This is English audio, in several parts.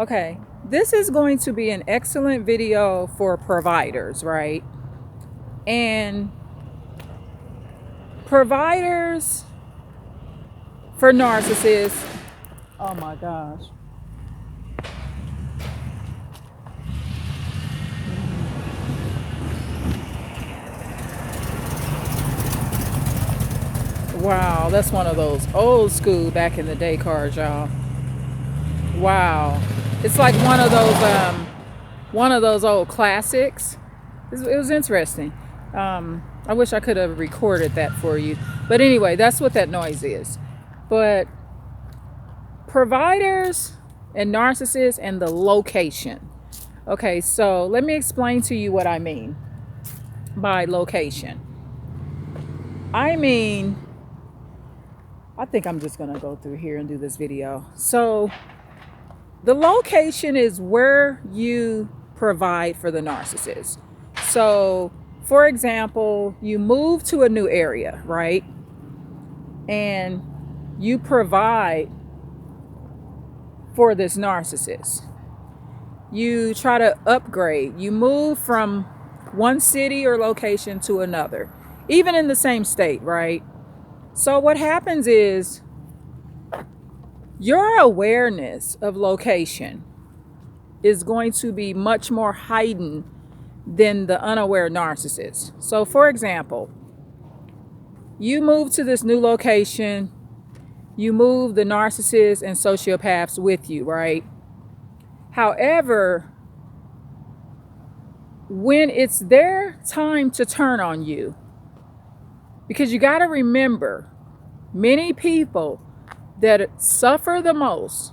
Okay, this is going to be an excellent video for providers, right? And providers for narcissists. Oh my gosh. Wow, that's one of those old school back in the day cars, y'all. Wow. It's like one of those old classics. It was interesting. I wish I could have recorded that for you. But anyway, that's what that noise is. But providers and narcissists and the location. Okay, so let me explain to you what I mean by location. I think I'm just going to go through here and do this video. So the location is where you provide for the narcissist. So, for example, you move to a new area, right? And you provide for this narcissist. You try to upgrade. You move from one city or location to another, even in the same state, right? So what happens is your awareness of location is going to be much more heightened than the unaware narcissist. So for example, you move to this new location, you move the narcissists and sociopaths with you, right? However, when it's their time to turn on you, because you got to remember, many people that suffer the most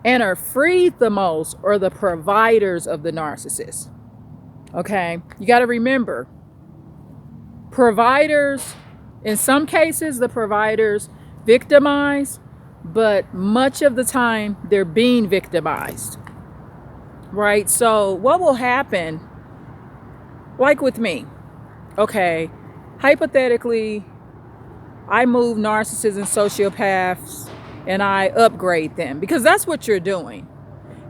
and are freed the most are the providers of the narcissist. Okay, you got to remember, providers, in some cases, the providers victimize, but much of the time they're being victimized, right? So what will happen, like with me, okay, hypothetically, I move narcissists and sociopaths and I upgrade them, because that's what you're doing.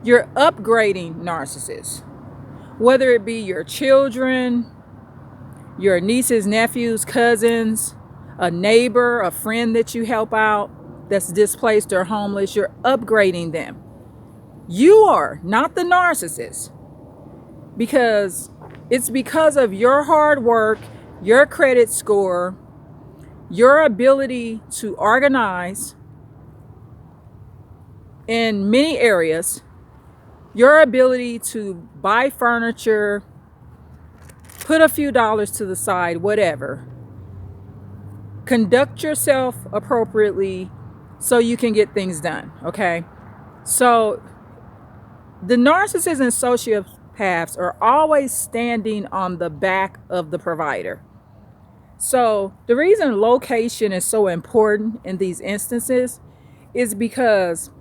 You're upgrading narcissists, whether it be your children, your nieces, nephews, cousins, a neighbor, a friend that you help out that's displaced or homeless. You're upgrading them. You are not the narcissist, because it's because of your hard work, your credit score, your ability to organize in many areas, your ability to buy furniture, put a few dollars to the side, whatever. Conduct yourself appropriately so you can get things done, okay? So the narcissists and sociopaths are always standing on the back of the provider. So the reason location is so important in these instances is because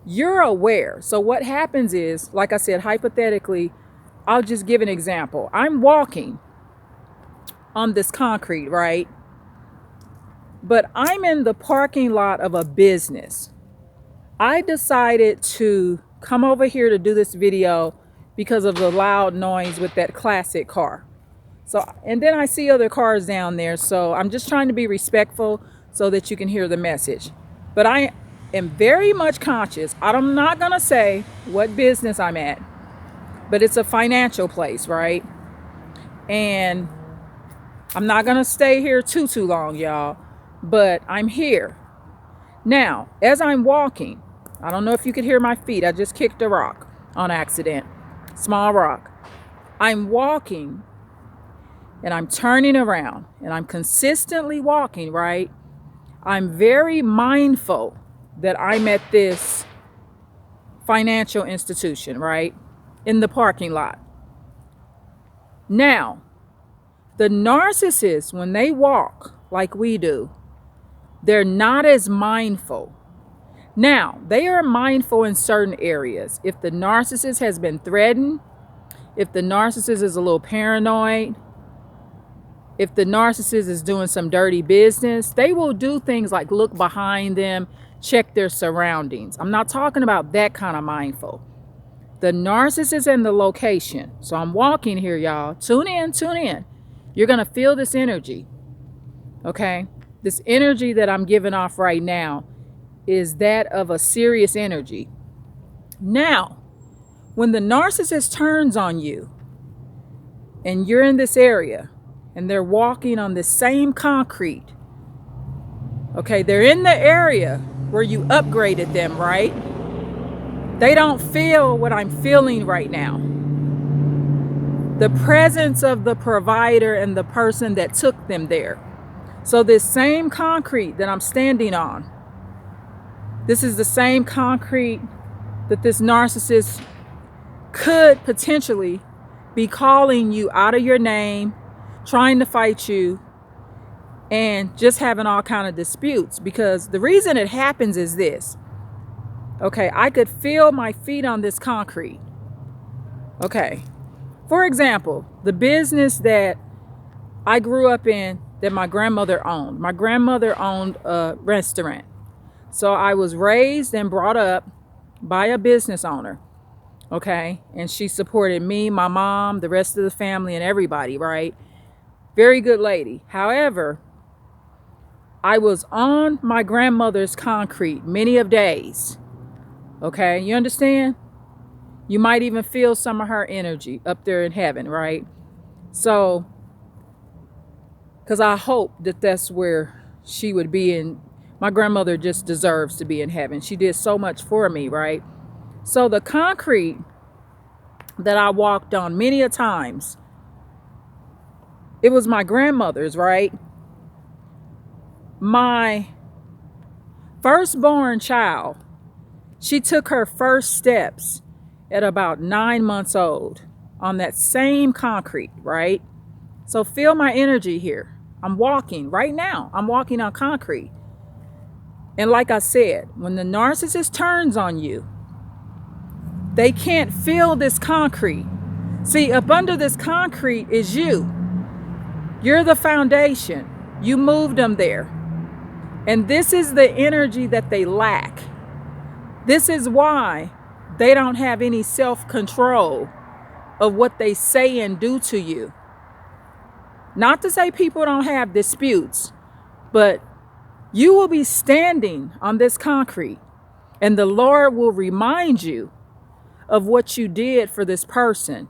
you're aware. So what happens is, like I said, hypothetically, I'll just give an example. I'm walking on this concrete, right? But I'm in the parking lot of a business. I decided to come over here to do this video because of the loud noise with that classic car. So, and then I see other cars down there. So I'm just trying to be respectful so that you can hear the message. But I am very much conscious. I'm not going to say what business I'm at, but it's a financial place, right? And I'm not going to stay here too long, y'all, but I'm here. Now, as I'm walking, I don't know if you could hear my feet. I just kicked a rock on accident. Small rock. I'm walking and I'm turning around and I'm consistently walking, right? I'm very mindful that I'm at this financial institution, right? In the parking lot. Now, the narcissists, when they walk like we do, they're not as mindful. Now, they are mindful in certain areas. If the narcissist has been threatened, if the narcissist is a little paranoid, if the narcissist is doing some dirty business, they will do things like look behind them, check their surroundings. I'm not talking about that kind of mindful. The narcissist and the location. So I'm walking here, y'all. Tune in, tune in. You're going to feel this energy. Okay? This energy that I'm giving off right now is that of a serious energy. Now, when the narcissist turns on you and you're in this area and they're walking on the same concrete, okay, they're in the area where you upgraded them, right? They don't feel what I'm feeling right now. The presence of the provider and the person that took them there. So this same concrete that I'm standing on, this is the same concrete that this narcissist could potentially be calling you out of your name, trying to fight you, and just having all kind of disputes. Because the reason it happens is this. Okay, I could feel my feet on this concrete. Okay, for example, the business that I grew up in that my grandmother owned. My grandmother owned a restaurant. So I was raised and brought up by a business owner. Okay, and she supported me, my mom, the rest of the family, and everybody, right? Very good lady. However, I was on my grandmother's concrete many of days. Okay, you understand? You might even feel some of her energy up there in heaven, right? So, because I hope that that's where she would be in. My grandmother just deserves to be in heaven. She did so much for me, right? So the concrete that I walked on many a times, it was my grandmother's, right? My firstborn child, she took her first steps at about 9 months old on that same concrete, right? So feel my energy here. I'm walking right now. I'm walking on concrete. And like I said, when the narcissist turns on you, they can't feel this concrete. See, up under this concrete is you. You're the foundation. You moved them there. And this is the energy that they lack. This is why they don't have any self-control of what they say and do to you. Not to say people don't have disputes, but you will be standing on this concrete and the Lord will remind you of what you did for this person.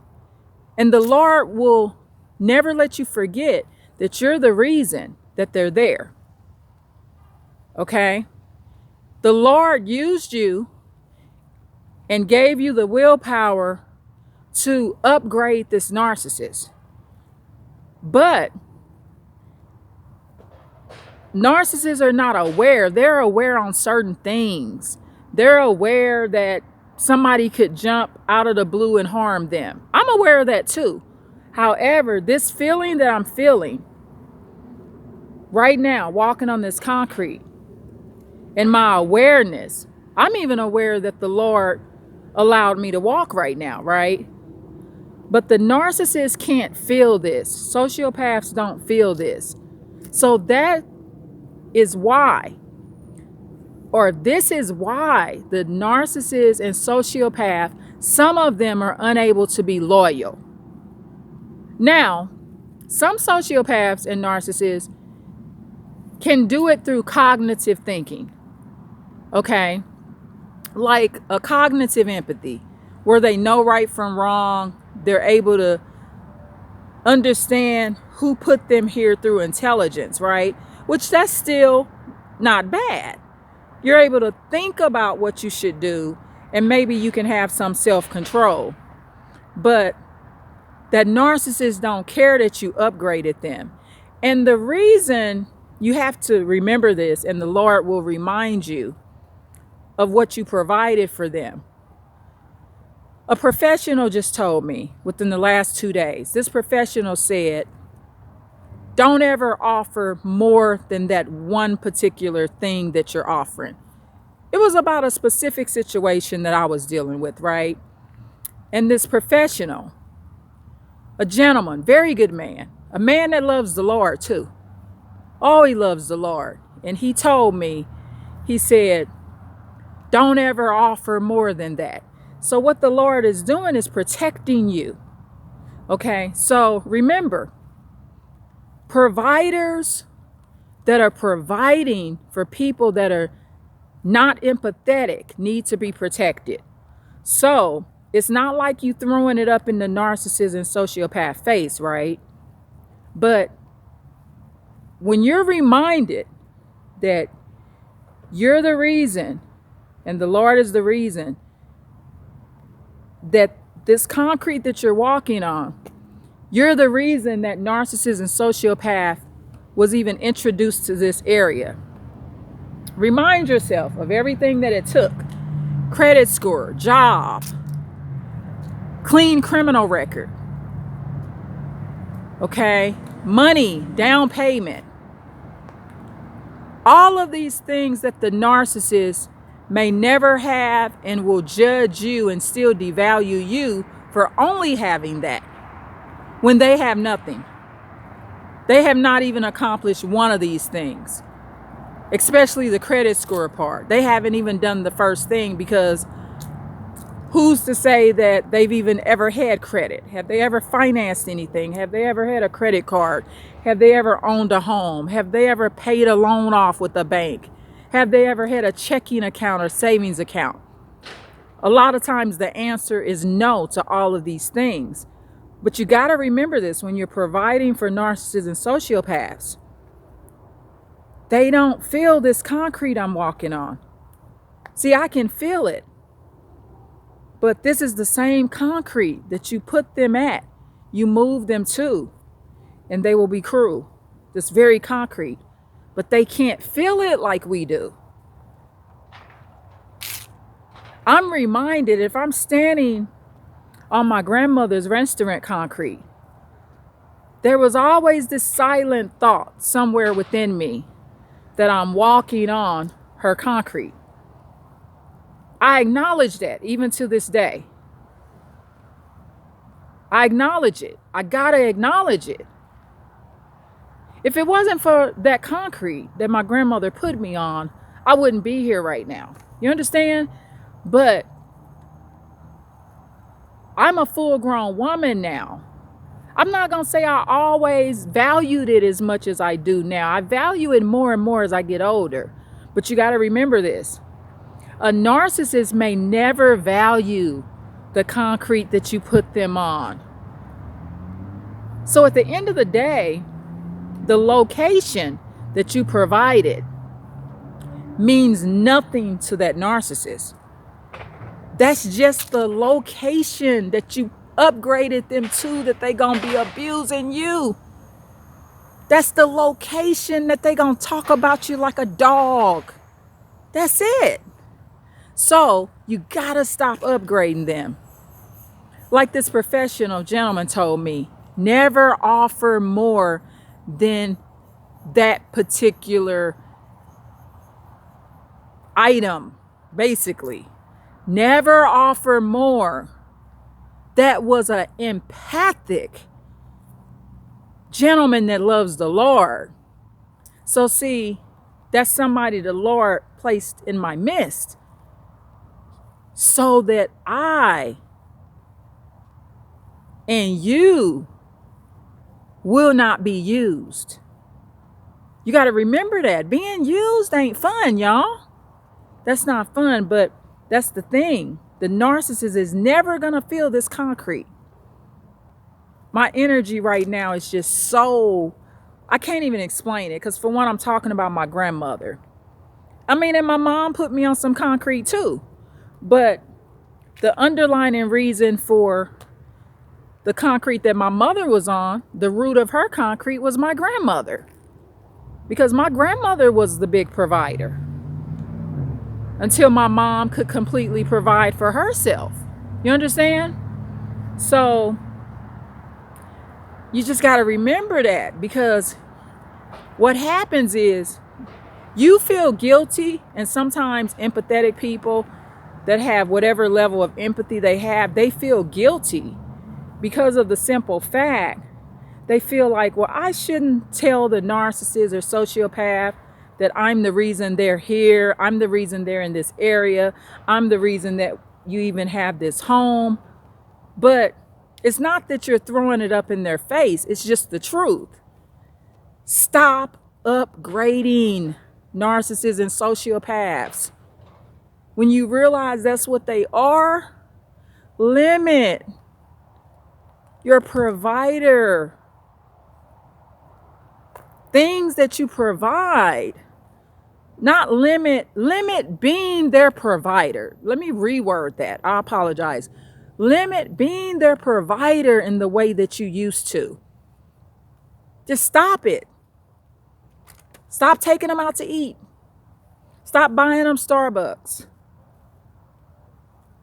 And the Lord will never let you forget that you're the reason that they're there. Okay? The Lord used you and gave you the willpower to upgrade this narcissist. But narcissists are not aware. They're aware on certain things. They're aware that somebody could jump out of the blue and harm them. I'm aware of that too. However, this feeling that I'm feeling right now, walking on this concrete, and my awareness, I'm even aware that the Lord allowed me to walk right now, right? But the narcissist can't feel this. Sociopaths don't feel this. So that is why, or this is why the narcissist and sociopath, some of them are unable to be loyal. Now, some sociopaths and narcissists can do it through cognitive thinking. Okay? Like a cognitive empathy, where they know right from wrong. They're able to understand who put them here through intelligence, right? Which that's still not bad. You're able to think about what you should do, and maybe you can have some self-control. But that narcissists don't care that you upgraded them. And the reason you have to remember this, and the Lord will remind you of what you provided for them. A professional just told me within the last 2 days, this professional said, don't ever offer more than that one particular thing that you're offering. It was about a specific situation that I was dealing with, right? And this professional, a gentleman, very good man, a man that loves the Lord too. Oh, he loves the Lord. And he told me, he said, Don't ever offer more than that. So what the Lord is doing is protecting you. Okay, so remember, providers that are providing for people that are not empathetic need to be protected. So it's not like you throwing it up in the narcissist and sociopath face, right? But when you're reminded that you're the reason and the Lord is the reason that this concrete that you're walking on, you're the reason that narcissist and sociopath was even introduced to this area. Remind yourself of everything that it took. Credit score, job, clean criminal record, okay, money, down payment. All of these things that the narcissist may never have and will judge you and still devalue you for only having that when they have nothing. They have not even accomplished one of these things, especially the credit score part. They haven't even done the first thing, because who's to say that they've even ever had credit? Have they ever financed anything? Have they ever had a credit card? Have they ever owned a home? Have they ever paid a loan off with a bank? Have they ever had a checking account or savings account? A lot of times the answer is no to all of these things. But you got to remember this when you're providing for narcissists and sociopaths. They don't feel this concrete I'm walking on. See, I can feel it. But this is the same concrete that you put them at, you move them to, and they will be cruel. This very concrete. But they can't feel it like we do. I'm reminded, if I'm standing on my grandmother's restaurant concrete, there was always this silent thought somewhere within me that I'm walking on her concrete. I acknowledge that even to this day. I acknowledge it. I gotta acknowledge it. If it wasn't for that concrete that my grandmother put me on, I wouldn't be here right now. You understand? But I'm a full-grown woman now. I'm not going to say I always valued it as much as I do now. I value it more and more as I get older. But you got to remember this. A narcissist may never value the concrete that you put them on. So at the end of the day, the location that you provided means nothing to that narcissist. That's just the location that you upgraded them to, that they gonna be abusing you. That's the location that they gonna talk about you like a dog. That's it. So you gotta stop upgrading them. Like this professional gentleman told me, never offer more than that particular item, basically. Never offer more. That was an empathic gentleman that loves the Lord. So see, that's somebody the Lord placed in my midst so that I and you will not be used. You got to remember that. Being used ain't fun, y'all. That's not fun, but that's the thing. The narcissist is never going to feel this concrete. My energy right now is just so, I can't even explain it, because for one, I'm talking about my grandmother. I mean, and my mom put me on some concrete too. But the underlying reason for the concrete that my mother was on, the root of her concrete was my grandmother. Because my grandmother was the big provider until my mom could completely provide for herself. You understand? So you just got to remember that, because what happens is you feel guilty, and sometimes empathetic people that have whatever level of empathy they have, they feel guilty because of the simple fact they feel like, well, I shouldn't tell the narcissist or sociopath that I'm the reason they're here. I'm the reason they're in this area. I'm the reason that you even have this home. But it's not that you're throwing it up in their face. It's just the truth. Stop upgrading narcissists and sociopaths. When you realize that's what they are, limit your provider. Things that you provide. Not limit being their provider. Let me reword that. I apologize. Limit being their provider in the way that you used to. Just stop it. Stop taking them out to eat. Stop buying them Starbucks.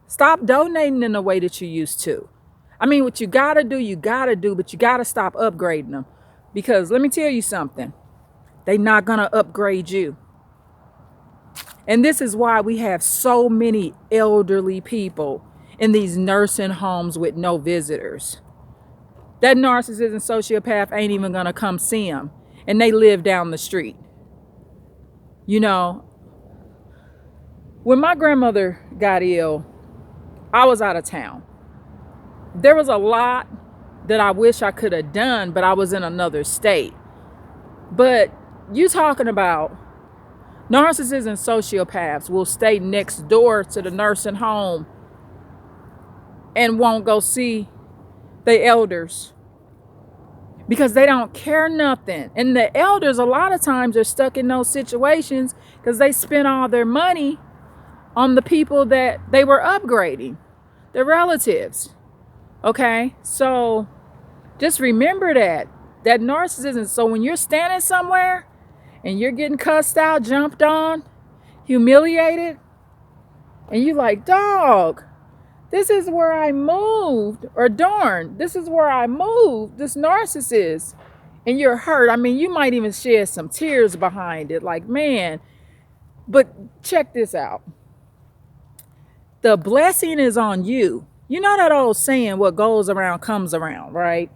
Stop donating in the way that you used to. I mean, what you gotta do, but you gotta stop upgrading them. Because let me tell you something. They're not gonna upgrade you. And this is why we have so many elderly people in these nursing homes with no visitors. That narcissist and sociopath ain't even gonna come see them. And they live down the street. You know, when my grandmother got ill, I was out of town. There was a lot that I wish I could have done, but I was in another state. But you talking about narcissists and sociopaths will stay next door to the nursing home and won't go see the elders because they don't care nothing. And the elders a lot of times are stuck in those situations because they spent all their money on the people that they were upgrading, their relatives. Okay, so just remember that narcissism. So when you're standing somewhere and you're getting cussed out, jumped on, humiliated, and you like, dog, this is where I moved, or darn, this is where I moved, this narcissist, and you're hurt. I mean, you might even shed some tears behind it, like, man, but check this out. The blessing is on you. You know that old saying, what goes around comes around, right?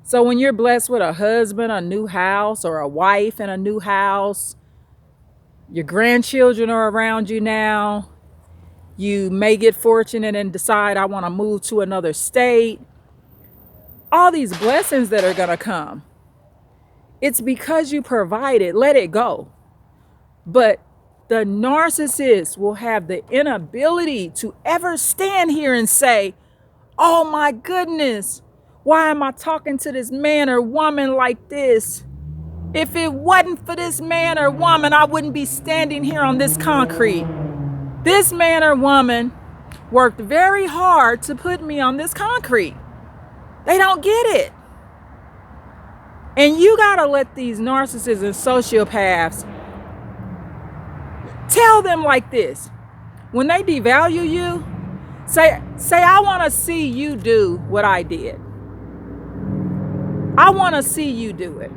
So when you're blessed with a husband, a new house, or a wife and a new house, your grandchildren are around you now. You may get fortunate and decide, I want to move to another state. All these blessings that are going to come. It's because you provided. Let it go. But the narcissist will have the inability to ever stand here and say, oh my goodness, why am I talking to this man or woman like this? If it wasn't for this man or woman, I wouldn't be standing here on this concrete. This man or woman worked very hard to put me on this concrete. They don't get it. And you gotta let these narcissists and sociopaths tell them like this. When they devalue you, say, I want to see you do what I did. I want to see you do it.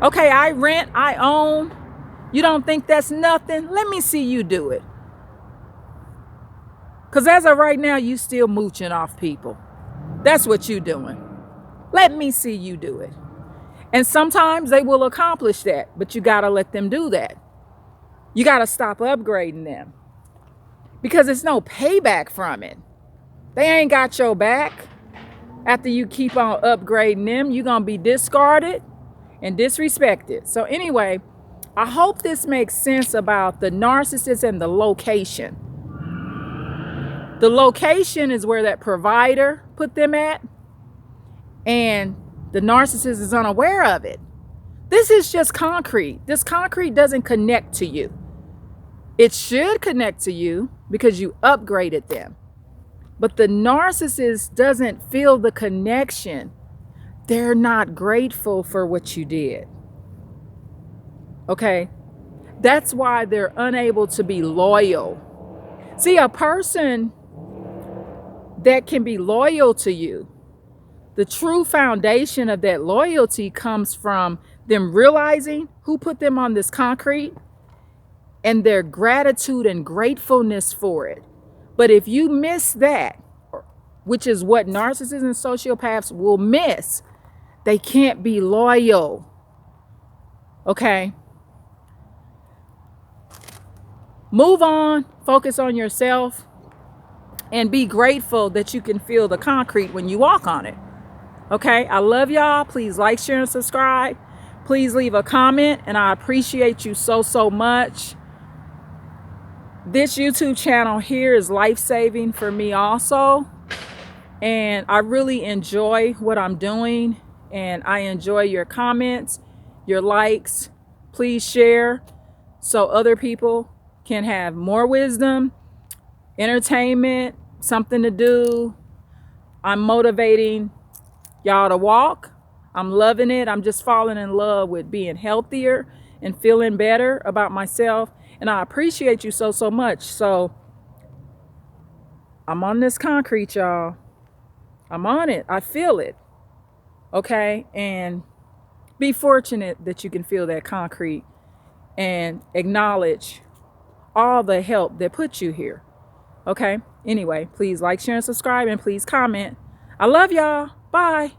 Okay, I rent, I own. You don't think that's nothing? Let me see you do it. Because as of right now, you still mooching off people. That's what you're doing. Let me see you do it. And sometimes they will accomplish that, but you got to let them do that. You got to stop upgrading them because there's no payback from it. They ain't got your back. After you keep on upgrading them, you're going to be discarded and disrespected. So anyway, I hope this makes sense about the narcissist and the location. The location is where that provider put them at, and the narcissist is unaware of it. This is just concrete. This concrete doesn't connect to you. It should connect to you because you upgraded them. But the narcissist doesn't feel the connection. They're not grateful for what you did. Okay? That's why they're unable to be loyal. See, a person that can be loyal to you, the true foundation of that loyalty comes from them realizing who put them on this concrete and their gratitude and gratefulness for it. But if you miss that, which is what narcissists and sociopaths will miss, they can't be loyal. Okay. Move on, focus on yourself, and be grateful that you can feel the concrete when you walk on it. Okay, I love y'all. Please like, share, and subscribe. Please leave a comment, and I appreciate you so much. This YouTube channel here is life-saving for me also, and I really enjoy what I'm doing, and I enjoy your comments, your likes. Please share so other people can have more wisdom, entertainment, something to do. I'm motivating y'all to walk. I'm loving it. I'm just falling in love with being healthier and feeling better about myself. And I appreciate you so much. So I'm on this concrete, y'all. I'm on it. I feel it. Okay. And be fortunate that you can feel that concrete and acknowledge all the help that put you here. Okay. Anyway, please like, share, and subscribe, and please comment. I love y'all. Bye.